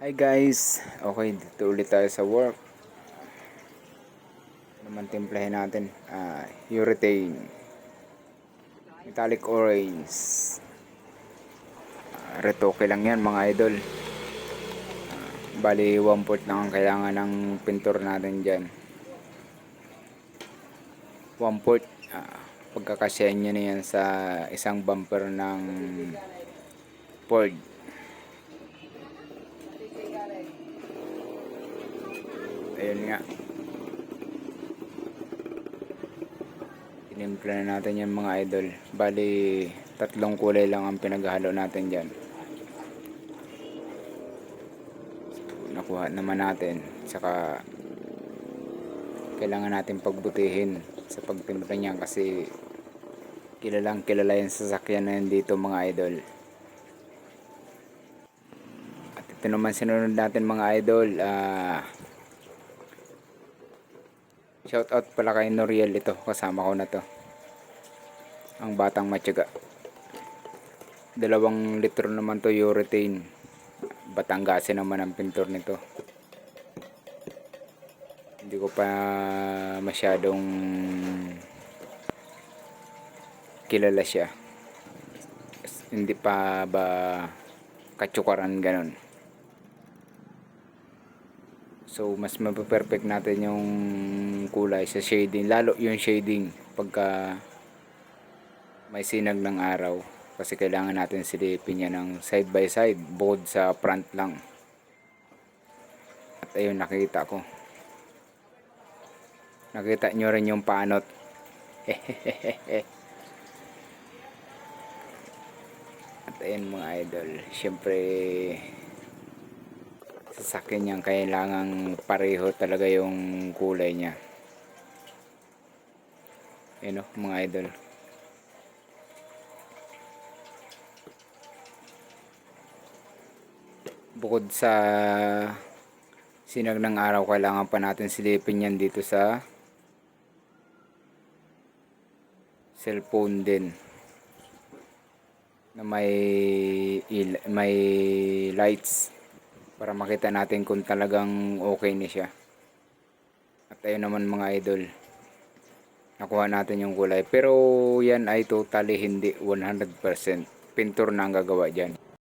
Hi guys, okay, dito ulit tayo sa work. Naman timplahin natin, urethane, metallic orange. Retoke lang yan mga idol. Bali 1/4 lang ang kailangan ng pintor natin dyan. 1/4, pagkakasyahin nyo na yan sa isang bumper ng Ford. Ayun nga, inimpla na natin yan mga idol. Bali 3 kulay lang ang pinaghalo natin dyan. Nakuha naman natin, saka kailangan natin pagbutihin sa pagtimpla niyan kasi kilalang kilala yung sasakyan na yun dito mga idol. At ito naman sinunod natin mga idol, shout out pala kay Noriel, ito kasama ko na to, ang batang matyaga. 2 litro naman to urethane, Batanggasin naman ang pintor nito. Hindi ko pa masyadong kilala siya, hindi pa ba katsukaran ganon. So mas mape-perfect natin yung kulay sa shading, lalo yung shading pagka may sinag ng araw, kasi kailangan natin silipin yan ng side by side, bukod sa front lang. At ayun, nakita nyo rin yung panot. At ayun mga idol, syempre sasakyan niyang kailangang pareho talaga yung kulay niya. Ayun mga idol, bukod sa sinag ng araw, kailangan pa natin silipin yan dito sa cellphone din na may lights para makita natin kung talagang okay na siya. At ayun naman mga idol, nakuha natin yung kulay, pero yan ay totally hindi 100%. Pintor na ang gagawa dyan.